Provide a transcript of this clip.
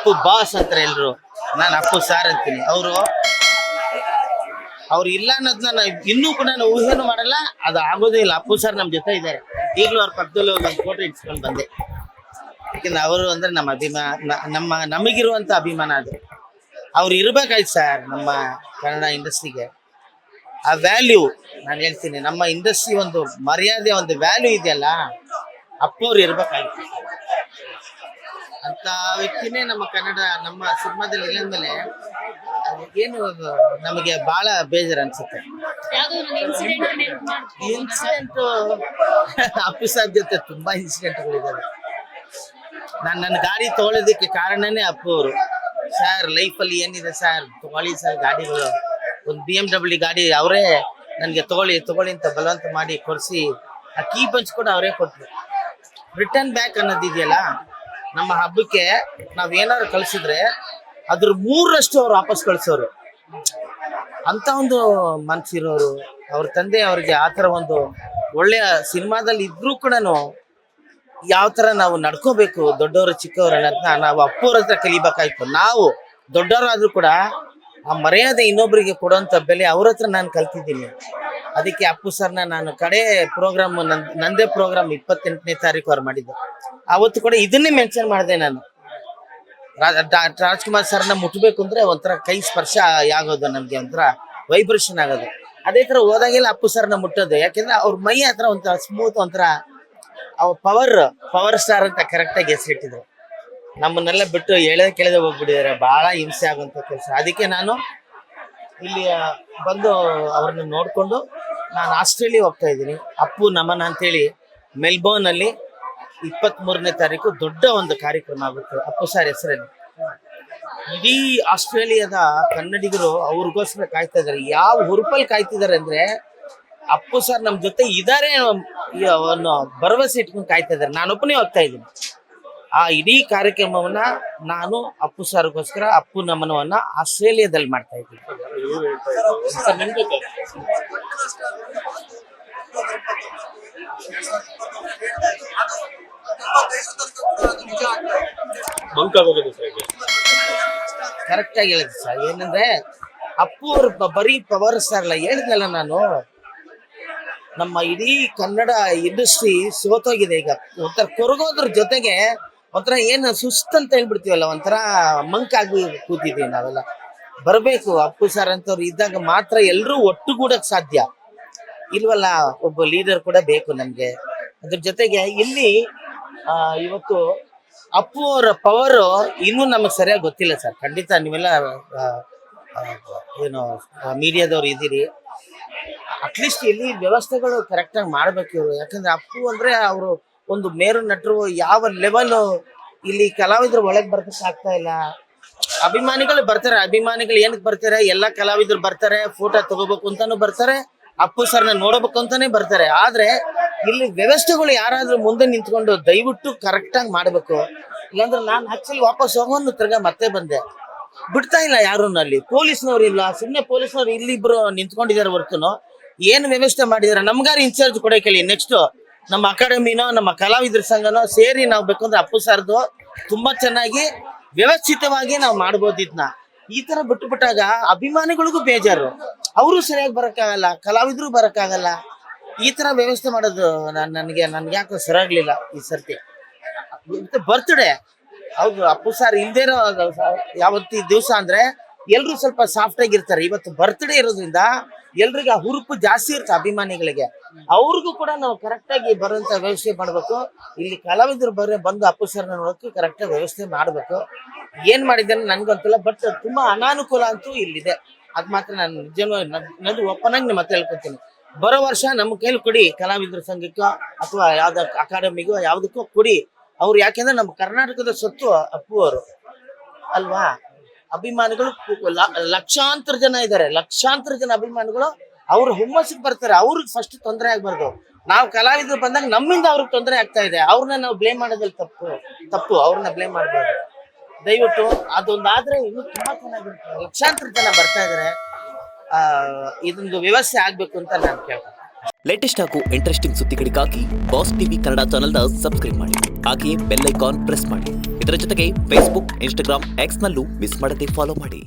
Appu boss ಅಂತಾರೆ ಎಲ್ರು, ನಾನು ಅಪ್ಪು ಸಾರ್ ಅಂತೀನಿ. ಅವ್ರು ಇಲ್ಲ ಅನ್ನೋದನ್ನ ನಾವು ಇನ್ನೂ ಕೂಡ ನಾವು ಊಹೆನೂ ಮಾಡಲ್ಲ, ಅದು ಆಗೋದೇ ಇಲ್ಲ. ಅಪ್ಪು ಸರ್ ನಮ್ಮ ಜೊತೆ ಇದ್ದಾರೆ, ಈಗಲೂ ಅವ್ರ ಪಕ್ಕದಲ್ಲೂ ಒಂದು ಫೋಟೋ ಇಟ್ಸ್ಕೊಂಡು ಬಂದೆ. ಯಾಕಂದ್ರೆ ಅವರು ಅಂದ್ರೆ ನಮ್ಮ ನಮಗಿರುವಂತ ಅಭಿಮಾನ ಅದು. ಅವ್ರು ಇರ್ಬೇಕಾಯ್ತು ಸರ್ ನಮ್ಮ ಕನ್ನಡ ಇಂಡಸ್ಟ್ರಿಗೆ. ಆ ವ್ಯಾಲ್ಯೂ ನಾನು ಹೇಳ್ತೀನಿ, ನಮ್ಮ ಇಂಡಸ್ಟ್ರಿ ಒಂದು ಮರ್ಯಾದೆ, ಒಂದು ವ್ಯಾಲ್ಯೂ ಇದೆಯಲ್ಲ, ಅಪ್ಪವ್ರು ಇರ್ಬೇಕಾಯ್ತು ಅಂತ ವ್ಯಕ್ತಿನೇ ನಮ್ಮ ಕನ್ನಡ ನಮ್ಮ ಸಿನಿಮಾದಲ್ಲಿ ಇಲ್ಲಂದ್ಮೇಲೆ ಏನು ನಮಗೆ ಬಹಳ ಬೇಜಾರು ಅನ್ಸುತ್ತೆ. ಇನ್ಸಿಡೆಂಟ್ ಅಪ್ಪು ಸರ್ ಜೊತೆ ತುಂಬಾ ಇನ್ಸಿಡೆಂಟ್ಗಳಿದ್ದಾವೆ. ನನ್ನ ಗಾಡಿ ತಗೊಳ್ಳೋದಕ್ಕೆ ಕಾರಣನೇ ಅಪ್ಪು ಅವರು. ಸರ್ ಲೈಫಲ್ಲಿ ಏನಿದೆ ಸರ್, ತಗೊಳ್ಳಿ ಸರ್ ಗಾಡಿಗಳು. ಒಂದು BMW ಗಾಡಿ ಅವರೇ ನನಗೆ ತಗೊಳ್ಳಿ ಅಂತ ಬಲವಂತ ಮಾಡಿ ಕೊಡಿಸಿ, ಆ ಕೀ ಪಂಚ್ ಕೂಡ ಅವರೇ ಕೊಟ್ಟರು. ರಿಟರ್ನ್ ಬ್ಯಾಕ್ ಅನ್ನೋದಿದೆಯಲ್ಲ, ನಮ್ಮ ಹಬ್ಬಕ್ಕೆ ನಾವ್ ಏನಾದ್ರು ಕಳ್ಸಿದ್ರೆ ಅದ್ರ 3ರಷ್ಟು ಅವ್ರು ವಾಪಸ್ ಕಳ್ಸೋರು. ಅಂತ ಒಂದು ಮನ್ಸಿರೋರು ಅವ್ರ ತಂದೆ. ಅವ್ರಿಗೆ ಆತರ ಒಂದು ಒಳ್ಳೆಯ ಸಿನಿಮಾದಲ್ಲಿ ಇದ್ರೂ ಕೂಡ ಯಾವ ತರ ನಾವು ನಡ್ಕೋಬೇಕು, ದೊಡ್ಡವರು ಚಿಕ್ಕವರು ಅನ್ನೋದನ್ನ ನಾವು ಅಪ್ಪವ್ರ ಹತ್ರ ಕಲಿಬೇಕಾಯ್ತು. ನಾವು ದೊಡ್ಡವರಾದ್ರೂ ಕೂಡ ಆ ಮರ್ಯಾದೆ ಇನ್ನೊಬ್ಬರಿಗೆ ಕೊಡುವಂತ ಬೆಲೆ ಅವ್ರ ಹತ್ರ ನಾನು ಕಲ್ತಿದ್ದೀನಿ. ಅದಕ್ಕೆ ಅಪ್ಪು ಸರ್ನ ನಾನು ಕಡೆ ಪ್ರೋಗ್ರಾಮ್, ನಂದೇ ಪ್ರೋಗ್ರಾಮ್ 28ನೇ ತಾರೀಕು ಅವ್ರು ಮಾಡಿದ್ದು. ಅವತ್ತು ಕೂಡ ಇದನ್ನೇ ಮೆನ್ಷನ್ ಮಾಡಿದೆ ನಾನು. ರಾಜ್ಕುಮಾರ್ ಸರ್ನ ಮುಟ್ಬೇಕು ಅಂದ್ರೆ ಒಂಥರ ಕೈ ಸ್ಪರ್ಶ ಆಗೋದು, ನಮ್ಗೆ ಒಂಥರ ವೈಬ್ರೇಷನ್ ಆಗೋದು. ಅದೇ ತರ ಹೋದಾಗೆಲ್ಲ ಅಪ್ಪು ಸರ್ನ ಮುಟ್ಟೋದು. ಯಾಕೆಂದ್ರೆ ಅವ್ರ ಮೈ ಹತ್ರ ಒಂಥರ ಸ್ಮೂತ್, ಒಂಥರ ಅವ್ರ ಪವರ್ ಸ್ಟಾರ್ ಅಂತ ಕರೆಕ್ಟಾಗಿ ಹೆಸರಿಟ್ಟಿದ್ರು. ನಮ್ಮನ್ನೆಲ್ಲ ಬಿಟ್ಟು ಕೆಳದೆ ಹೋಗ್ಬಿಟ್ಟಿದ್ದಾರೆ. ಬಹಳ ಹಿಂಸೆ ಆಗುವಂತ ಕೆಲಸ. ಅದಕ್ಕೆ ನಾನು ಇಲ್ಲಿ ಬಂದು ಅವ್ರನ್ನ ನೋಡ್ಕೊಂಡು ನಾನು ಆಸ್ಟ್ರೇಲಿಯಾ ಹೋಗ್ತಾ ಇದ್ದೀನಿ. ಅಪ್ಪು ನಮನ ಅಂತೇಳಿ ಮೆಲ್ಬೋರ್ನ್ ಅಲ್ಲಿ 23ನೇ ತಾರೀಕು ದೊಡ್ಡ ಒಂದು ಕಾರ್ಯಕ್ರಮ ಆಗುತ್ತೆ ಅಪ್ಪು ಸರ್ ಹೆಸರಲ್ಲಿ. ಇಡೀ ಆಸ್ಟ್ರೇಲಿಯಾದ ಕನ್ನಡಿಗರು ಅವ್ರಿಗೋಸ್ಕರ ಕಾಯ್ತಾ ಇದಾರೆ. ಯಾವ ಹುರುಪಲ್ಲಿ ಕಾಯ್ತಿದ್ದಾರೆ ಅಂದ್ರೆ, ಅಪ್ಪು ಸರ್ ನಮ್ ಜೊತೆ ಇದಾರೆ ಅನ್ನೋ ಭರವಸೆ ಇಟ್ಕೊಂಡು ಕಾಯ್ತಾ ಇದಾರೆ. ನಾನೊಬ್ಬನೇ ಹೋಗ್ತಾ ಇದ್ದೀನಿ. ಆ ಇಡೀ ಕಾರ್ಯಕ್ರಮವನ್ನ ನಾನು ಅಪ್ಪು ಸರ್ಗೋಸ್ಕರ, ಅಪ್ಪು ನಮನವನ್ನ ಆಸ್ಟ್ರೇಲಿಯಾದಲ್ಲಿ ಮಾಡ್ತಾ ಇದ್ದೀನಿ. ಕರೆಕ್ಟ್ ಆಗಿ ಹೇಳಿದ್ರಿ ಸರ್. ಏನಂದ್ರೆ ಅಪ್ಪು ಅವ್ರ ಬರೀ ಪವರ್ ಸ್ಟಾರ್ ಅಲ್ಲ, ಹೇಳಿದ್ನಲ್ಲ ನಾನು, ನಮ್ಮ ಇಡೀ ಕನ್ನಡ ಇಂಡಸ್ಟ್ರಿ ಸೋತೋಗಿದೆ ಈಗ. ಒಂಥರ ಕೊರಗೋದ್ರ ಜೊತೆಗೆ ಒಂಥರ ಏನು ಸುಸ್ತಂತ ಹೇಳ್ಬಿಡ್ತೀವಲ್ಲ, ಒಂಥರ ಮಂಕಾಗಿ ಕೂತಿದ್ದೀವಿ ನಾವೆಲ್ಲ. ಬರ್ಬೇಕು ಅಪ್ಪು ಸರ್ ಅಂತವ್ರು ಇದ್ದಾಗ ಮಾತ್ರ ಎಲ್ರೂ ಒಟ್ಟುಗೂಡಕ್ ಸಾಧ್ಯ. ಇಲ್ವಲ್ಲ, ಒಬ್ಬ ಲೀಡರ್ ಕೂಡ ಬೇಕು ನಮ್ಗೆ. ಅದ್ರ ಜೊತೆಗೆ ಇಲ್ಲಿ ಇವತ್ತು ಅಪ್ಪು ಅವರ ಪವರ್ ಇನ್ನೂ ನಮಗ್ ಸರಿಯಾಗಿ ಗೊತ್ತಿಲ್ಲ ಸರ್. ಖಂಡಿತ ನೀವೆಲ್ಲ ಏನು ಮೀಡಿಯಾದವ್ರು ಇದ್ದೀರಿ, ಅಟ್ಲೀಸ್ಟ್ ಇಲ್ಲಿ ವ್ಯವಸ್ಥೆಗಳು ಕರೆಕ್ಟಾಗಿ ಮಾಡ್ಬೇಕು ಇವರು. ಯಾಕಂದ್ರೆ ಅಪ್ಪು ಅಂದ್ರೆ ಅವರು ಒಂದು ಮೇರು ನಟರು. ಯಾವ ಲೆವೆಲ್ ಇಲ್ಲಿ ಕಲಾವಿದ್ರು ಒಳಗೆ ಬರ್ತಕ್ಕೆ ಆಗ್ತಾ ಇಲ್ಲ. ಅಭಿಮಾನಿಗಳು ಬರ್ತಾರೆ. ಅಭಿಮಾನಿಗಳು ಏನಕ್ಕೆ ಬರ್ತಾರೆ? ಎಲ್ಲ ಕಲಾವಿದ್ರು ಬರ್ತಾರೆ, ಫೋಟೋ ತಗೋಬೇಕು ಅಂತಾನು ಬರ್ತಾರೆ, ಅಪ್ಪು ಸರ್ನ ನೋಡಬೇಕು ಅಂತಾನೆ ಬರ್ತಾರೆ. ಆದ್ರೆ ಇಲ್ಲಿ ವ್ಯವಸ್ಥೆಗಳು ಯಾರಾದ್ರೂ ಮುಂದೆ ನಿಂತ್ಕೊಂಡು ದಯವಿಟ್ಟು ಕರೆಕ್ಟಾಗಿ ಮಾಡ್ಬೇಕು. ಇಲ್ಲಾಂದ್ರೆ ನಾನು ಆಕ್ಚುಲಿ ವಾಪಸ್ ಹೋಗೋನು ತಿರ್ಗಾ ಮತ್ತೆ ಬಂದೆ. ಬಿಡ್ತಾ ಇಲ್ಲ ಯಾರು ಅಲ್ಲಿ. ಪೊಲೀಸ್ನವ್ರು ಇಲ್ಲ, ಸುಮ್ಮನೆ ಪೊಲೀಸ್ನವ್ರು ಇಲ್ಲಿಬ್ರು ನಿಂತ್ಕೊಂಡಿದ್ದಾರೆ ಹೊರತುನು ಏನು ವ್ಯವಸ್ಥೆ ಮಾಡಿದಾರೆ ನಮ್ಗಾರು ಇನ್ಚಾರ್ಜ್ ಕೊಡೋ ಕೇಳಿ. ನೆಕ್ಸ್ಟ್ ನಮ್ಮ ಅಕಾಡೆಮಿನೋ ನಮ್ಮ ಕಲಾವಿದ್ರ ಸಂಘನೋ ಸೇರಿ ನಾವು ಬೇಕಂದ್ರೆ ಅಪ್ಪು ಸರ್ದು ತುಂಬಾ ಚೆನ್ನಾಗಿ ವ್ಯವಸ್ಥಿತವಾಗಿ ನಾವು ಮಾಡ್ಬೋದು. ಇದನ್ನ ಈ ತರ ಬಿಟ್ಟಾಗ ಅಭಿಮಾನಿಗಳಿಗೂ ಬೇಜಾರು. ಅವರು ಸರಿಯಾಗಿ ಬರಕ್ಕಾಗಲ್ಲ, ಕಲಾವಿದ್ರು ಬರಕ್ಕಾಗಲ್ಲ. ಈ ತರ ವ್ಯವಸ್ಥೆ ಮಾಡೋದು ನನ್ಗೆ ಯಾಕೋ ಸರಿಯಾಗ್ಲಿಲ್ಲ ಈ ಸರ್ತಿ. ಬರ್ತ್ಡೇ ಹೌದು, ಅಪ್ಪು ಸರ್ ಇಲ್ದೇ ಇರೋ ಯಾವತ್ತಿ ದಿವಸ ಅಂದ್ರೆ ಎಲ್ರು ಸ್ವಲ್ಪ ಸಾಫ್ಟ್ ಆಗಿರ್ತಾರೆ. ಇವತ್ತು ಬರ್ತ್ಡೇ ಇರೋದ್ರಿಂದ ಎಲ್ರಿಗೂ ಆ ಹುರುಪು ಜಾಸ್ತಿ ಇರುತ್ತೆ ಅಭಿಮಾನಿಗಳಿಗೆ. ಅವ್ರಿಗೂ ಕೂಡ ನಾವು ಕರೆಕ್ಟ್ ಆಗಿ ಬರುವಂತ ವ್ಯವಸ್ಥೆ ಮಾಡ್ಬೇಕು. ಇಲ್ಲಿ ಕಲಾವಿದರು ಬಂದು ಅಪ್ಪು ಸರ್ನ ನೋಡೋಕೆ ಕರೆಕ್ಟ್ ಆಗಿ ವ್ಯವಸ್ಥೆ ಮಾಡ್ಬೇಕು. ಏನ್ ಮಾಡಿದ್ದೇನೆ ನನ್ಗಂತಿಲ್ಲ, ಬಟ್ ತುಂಬಾ ಅನಾನುಕೂಲ ಅಂತೂ ಇಲ್ಲಿದೆ. ಅದ್ ಮಾತ್ರ ನಾನು ನಿಜ ಓಪನ್ ಆಗಿ ನಿಮ್ಮ ಹತ್ರ ಹೇಳ್ಕೊತೀನಿ. ಬರೋ ವರ್ಷ ನಮ್ಮ ಕೈಲಿ ಕೊಡಿ, ಕಲಾವಿದ್ರ ಸಂಘಕ್ಕೋ ಅಥವಾ ಯಾವ್ದ ಅಕಾಡೆಮಿಗೋ ಯಾವ್ದಕ್ಕೋ ಕೊಡಿ. ಅವ್ರು ಯಾಕೆಂದ್ರೆ ನಮ್ಮ ಕರ್ನಾಟಕದ ಸೊತ್ತು ಅಪ್ಪು ಅವರು ಅಲ್ವಾ. ಅಭಿಮಾನಿಗಳು ಲಕ್ಷಾಂತರ ಜನ ಇದ್ದಾರೆ, ಲಕ್ಷಾಂತರ ಜನ ಅಭಿಮಾನಿಗಳು ಅವ್ರ ಹುಮ್ಮಸ್ಸಿಗೆ ಬರ್ತಾರೆ. ಅವ್ರಿಗೆ ಫಸ್ಟ್ ತೊಂದರೆ ಆಗ್ಬಾರ್ದು. ನಾವು ಕಲಾವಿದ್ರು ಬಂದಾಗ ನಮ್ಮಿಂದ ಅವ್ರಿಗೆ ತೊಂದರೆ ಆಗ್ತಾ ಇದೆ. ಅವ್ರನ್ನ ನಾವು ಬ್ಲೇಮ್ ಮಾಡೋದ್ರಲ್ಲಿ ತಪ್ಪು. ಅವ್ರನ್ನ ಬ್ಲೇಮ್ ಮಾಡ್ಬಾರ್ದು. ದಯವಿಟ್ಟು ಅದೊಂದಾದ್ರೆ ಇನ್ನೂ ತುಂಬಾ ಚೆನ್ನಾಗಿರುತ್ತೆ. ಲಕ್ಷಾಂತರ ಜನ ಬರ್ತಾ ಇದಾರೆ. ಇದೊಂದು ವ್ಯವಸ್ಥೆ ಆಗ್ಬೇಕು ಅಂತ ನಾನು ಕೇಳ್ತೀನಿ. ಲೇಟೆಸ್ಟ್ ಹಾಗೂ ಇಂಟ್ರೆಸ್ಟಿಂಗ್ ಸುದ್ದಿಗಳಿಗಾಗಿ ಬಾಸ್ ಟಿವಿ ಕನ್ನಡ ಚಾನೆಲ್ನ ಸಬ್ಸ್ಕ್ರೈಬ್ ಮಾಡಿ. ಹಾಗೆಯೇ ಬೆಲ್ ಐಕಾನ್ ಪ್ರೆಸ್ ಮಾಡಿ. ಇದರ ಜೊತೆಗೆ ಫೇಸ್ಬುಕ್, ಇನ್ಸ್ಟಾಗ್ರಾಮ್, ಎಕ್ಸ್ನಲ್ಲೂ ಮಿಸ್ ಮಾಡದೆ ಫಾಲೋ ಮಾಡಿ.